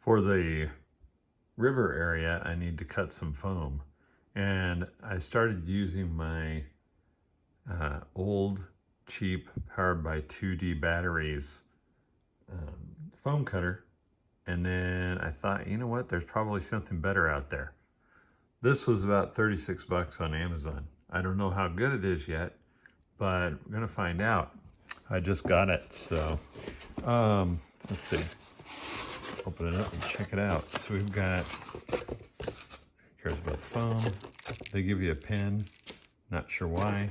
For the river area, I need to cut some foam. And I started using my old, cheap, powered by 2D batteries foam cutter. And then I thought, you know what, there's probably something better out there. This was about 36 bucks on Amazon. I don't know how good it is yet, but we're gonna find out. I just got it, so let's see. Open it up and check it out. So we've got, who cares about foam? They give you a pen, not sure why.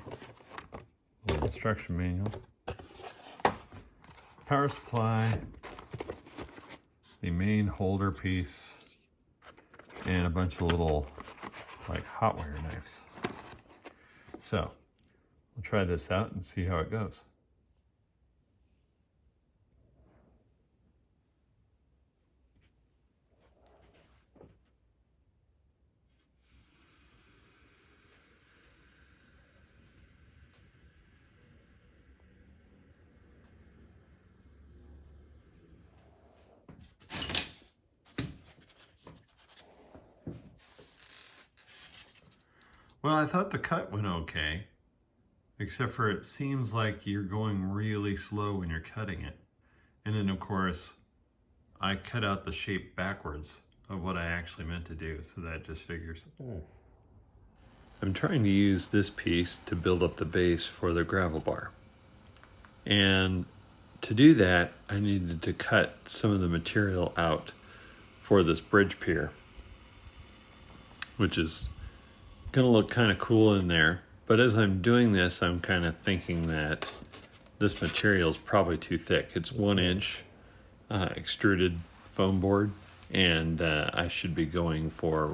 A little instruction manual. Power supply, the main holder piece, and a bunch of little like hot wire knives. So we'll try this out and see how it goes. Well, I thought the cut went okay, except for it seems like you're going really slow when you're cutting it. And then of course, I cut out the shape backwards of what I actually meant to do, so that just figures. I'm trying to use this piece to build up the base for the gravel bar. And to do that, I needed to cut some of the material out for this bridge pier, which is gonna look kind of cool in there. But as I'm doing this, I'm kind of thinking that this material is probably too thick. It's 1 inch extruded foam board, and I should be going for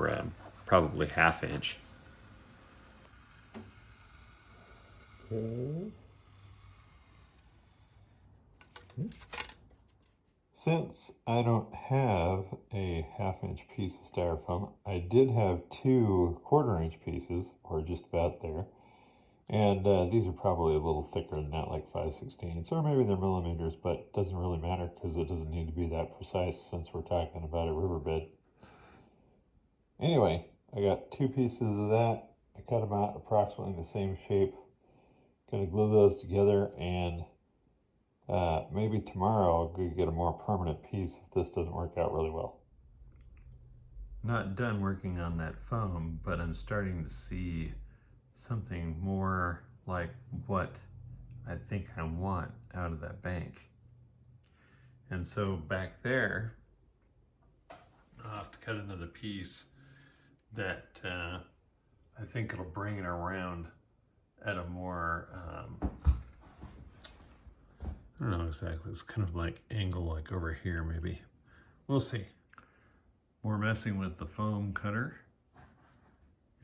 probably 1/2 inch. Since I don't have a 1/2 inch piece of styrofoam, I did have 2 1/4 inch pieces, or just about there. And these are probably a little thicker than that, like 5/16, or maybe they're millimeters, but it doesn't really matter because it doesn't need to be that precise since we're talking about a riverbed. Anyway, I got 2 pieces of that. I cut them out approximately the same shape. Gonna glue those together, and maybe tomorrow I'll go get a more permanent piece if this doesn't work out really well. Not done working on that foam, but I'm starting to see something more like what I think I want out of that bank. And so back there, I'll have to cut another piece that I think it'll bring it around at a more, I don't know exactly, it's kind of like angle like over here maybe. We'll see. More messing with the foam cutter,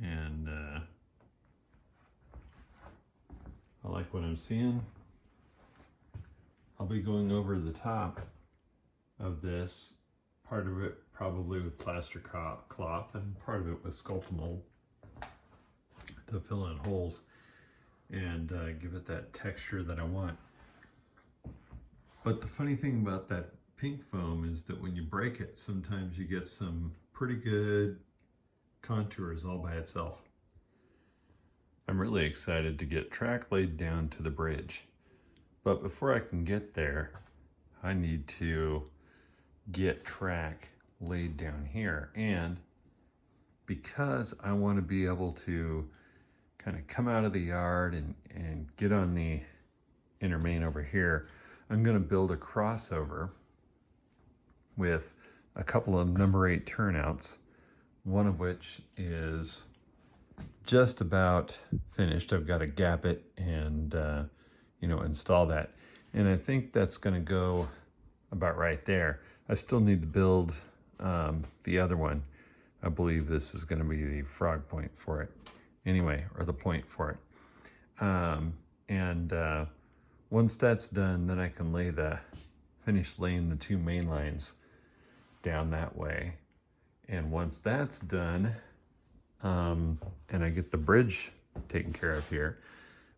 and I like what I'm seeing. I'll be going over the top of this, part of it probably with plaster cloth and part of it with Sculptamold to fill in holes and give it that texture that I want. But the funny thing about that pink foam is that when you break it, sometimes you get some pretty good contours all by itself. I'm really excited to get track laid down to the bridge. But before I can get there, I need to get track laid down here. And because I want to be able to kind of come out of the yard and get on the inner main over here, I'm going to build a crossover with a couple of number 8 turnouts, one of which is just about finished. I've got to gap it and install that, and I think that's going to go about right there. I still need to build the other one. I believe this is going to be the frog point for it anyway, or the point for it. Once that's done, then I can finish laying the 2 main lines down that way. And once that's done, and I get the bridge taken care of here,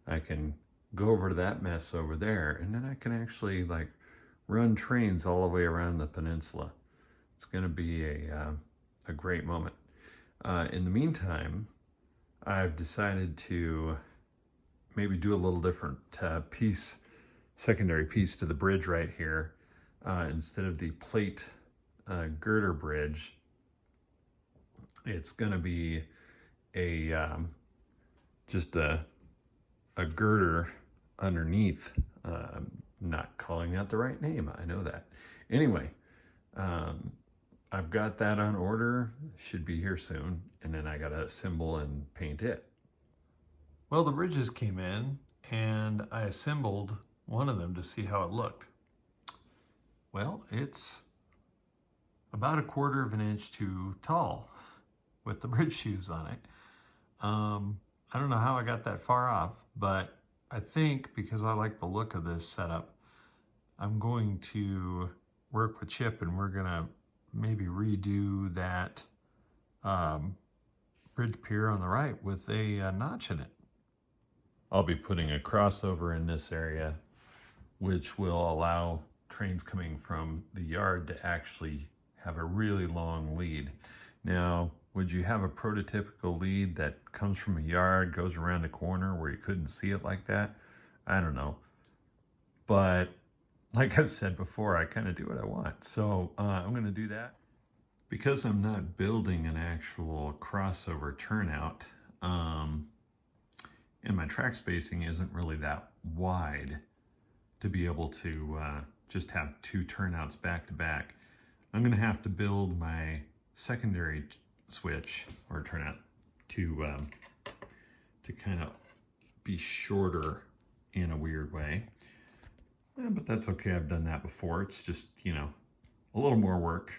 I can go over to that mess over there, and then I can actually like run trains all the way around the peninsula. It's going to be a great moment. In the meantime, I've decided to maybe do a little different secondary piece to the bridge right here. Instead of the plate girder bridge, it's going to be just a girder underneath. Not calling out the right name, I know that. Anyway, I've got that on order, should be here soon, and then I got to assemble and paint it. Well, the bridges came in and I assembled one of them to see how it looked. Well, it's about 1/4 of an inch too tall with the bridge shoes on it. I don't know how I got that far off, but I think because I like the look of this setup, I'm going to work with Chip and we're gonna maybe redo that bridge pier on the right with a notch in it. I'll be putting a crossover in this area, which will allow trains coming from the yard to actually have a really long lead. Now, would you have a prototypical lead that comes from a yard, goes around a corner where you couldn't see it like that? I don't know. But like I've said before, I kind of do what I want. So I'm going to do that. Because I'm not building an actual crossover turnout, and my track spacing isn't really that wide to be able to just have 2 turnouts back to back, I'm going to have to build my secondary switch or turnout to kind of be shorter in a weird way. But that's okay, I've done that before. It's just, you know, a little more work.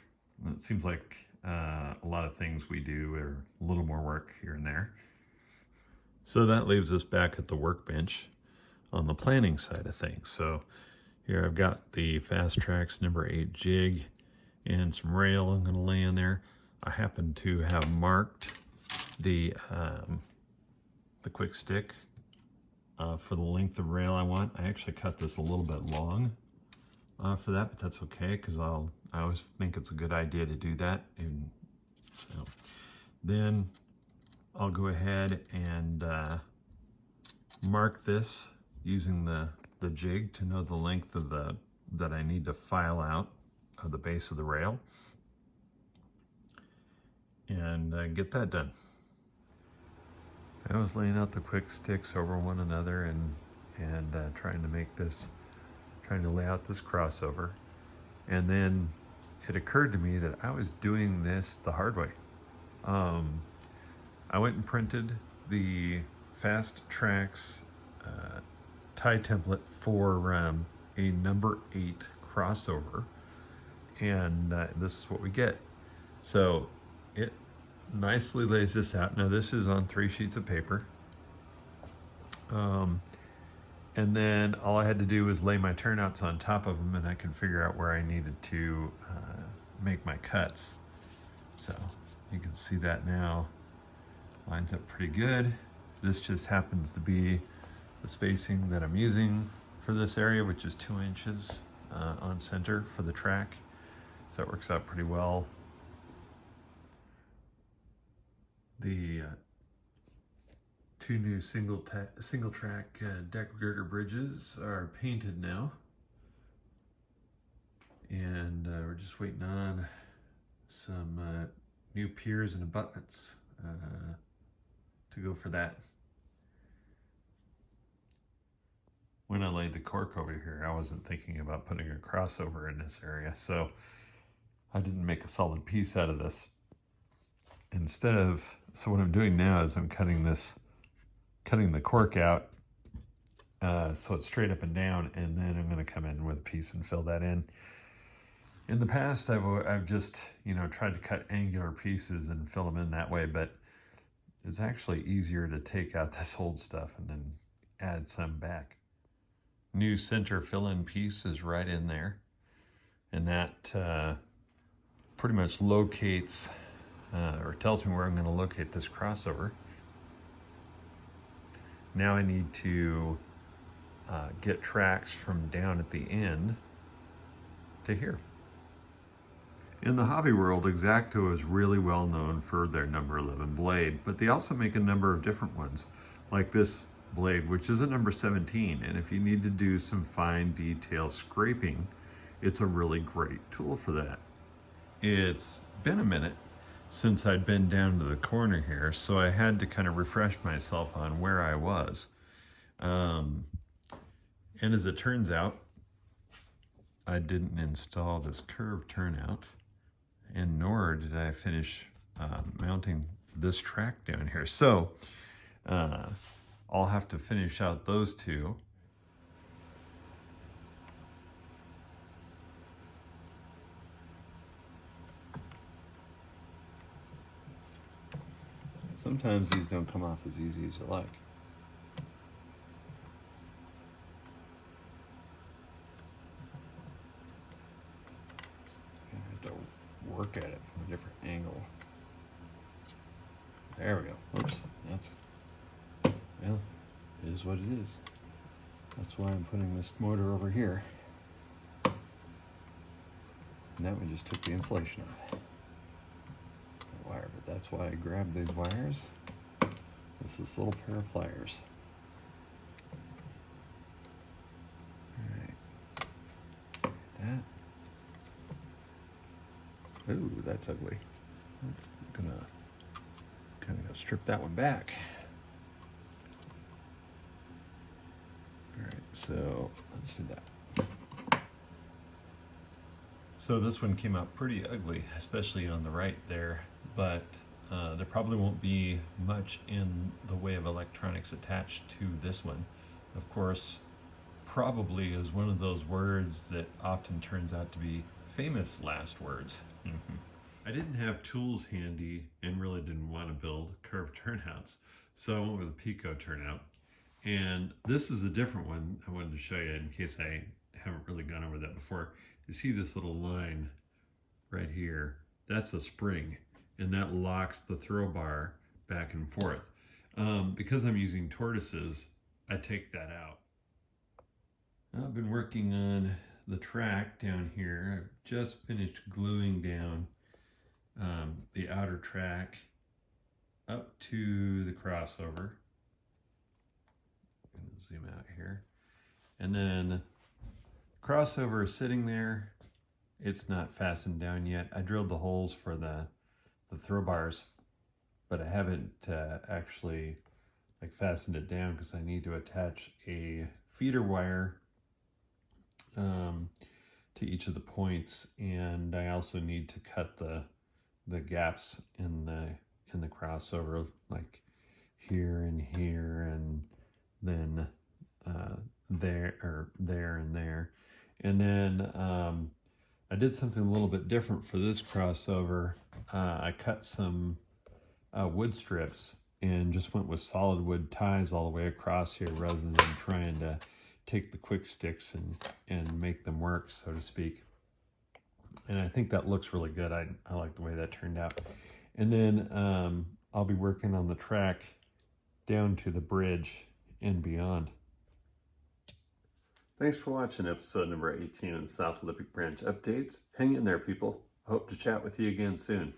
It seems like a lot of things we do are a little more work here and there. So that leaves us back at the workbench on the planning side of things. So here I've got the Fastrax number 8 jig and some rail I'm going to lay in there. I happen to have marked the quick stick for the length of rail I want. I actually cut this a little bit long for that, but that's okay because I always think it's a good idea to do that. And so then I'll go ahead and mark this using the jig to know the length of that I need to file out of the base of the rail, and get that done. I was laying out the quick sticks over one another and trying to lay out this crossover, and then it occurred to me that I was doing this the hard way. I went and printed the Fastrax tie template for a number 8 crossover, and this is what we get. So it nicely lays this out. Now this is on 3 sheets of paper, and then all I had to do was lay my turnouts on top of them, and I could figure out where I needed to make my cuts. So you can see that now lines up pretty good. This just happens to be the spacing that I'm using for this area, which is 2 inches on center for the track. So that works out pretty well. The 2 new single track deck girder bridges are painted now, and we're just waiting on some new piers and abutments to go for that. When I laid the cork over here, I wasn't thinking about putting a crossover in this area, so I didn't make a solid piece out of this. So what I'm doing now is I'm cutting the cork out so it's straight up and down, and then I'm going to come in with a piece and fill that in. In the past, I've just, tried to cut angular pieces and fill them in that way, but it's actually easier to take out this old stuff and then add some back. New center fill-in piece is right in there, and that pretty much locates or tells me where I'm going to locate this crossover. Now I need to get tracks from down at the end to here. In the hobby world, X-Acto is really well known for their number 11 blade, but they also make a number of different ones, like this blade, which is a number 17. And if you need to do some fine detail scraping, it's a really great tool for that. It's been a minute since I'd been down to the corner here, so I had to kind of refresh myself on where I was. And as it turns out, I didn't install this curved turnout, and nor did I finish mounting this track down here. So I'll have to finish out those two. Sometimes these don't come off as easy as you like. I have to work at it from a different angle. There we go. Oops, that's, well, it is what it is. That's why I'm putting this motor over here. And that one just took the insulation off. Wire, but that's why I grabbed these wires with this little pair of pliers. All right, that. Ooh, that's ugly. That's gonna kind of strip that one back. All right, so let's do that. So this one came out pretty ugly, especially on the right there, but there probably won't be much in the way of electronics attached to this one. Of course, probably is one of those words that often turns out to be famous last words. I didn't have tools handy and really didn't want to build curved turnouts, so I went with a Pico turnout. And this is a different one I wanted to show you in case I haven't really gone over that before. You see this little line right here, that's a spring, and that locks the throw bar back and forth. Because I'm using tortoises, I take that out. I've been working on the track down here. I've just finished gluing down the outer track up to the crossover. I'm gonna zoom out here. And then crossover is sitting there. It's not fastened down yet. I drilled the holes for the throw bars, but I haven't actually fastened it down because I need to attach a feeder wire to each of the points, and I also need to cut the gaps in the crossover, like here and here, and then there and there. And then I did something a little bit different for this crossover. I cut some wood strips and just went with solid wood ties all the way across here rather than trying to take the quick sticks and make them work, so to speak. And I think that looks really good. I like the way that turned out. And then I'll be working on the track down to the bridge and beyond. Thanks for watching episode number 18 of the South Olympic Branch Updates. Hang in there, people. I hope to chat with you again soon.